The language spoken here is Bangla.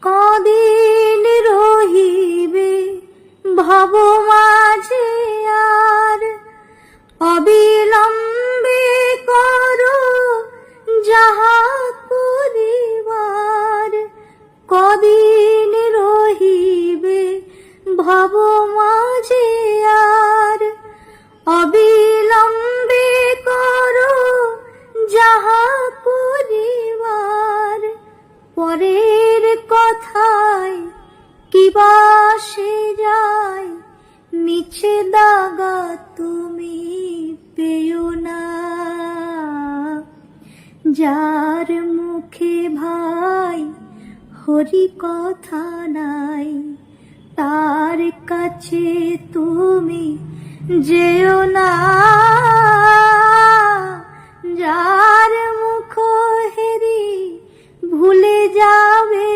কদিন রহিবে ভব মাঝে আর, অবিলম্বে করো যাহা করিবার। কদিন রহিবে ভব মাঝে আর, অবিলম্বে করো যাহা করিবার। পরের কথায় কিবা সে যায়, মিছে দাগা তুমি পেও না। যার মুখে ভাই হরি কথা নাই, তার কাছে তুমি যেও না। যার মুখ হেরি ভুলে যাবে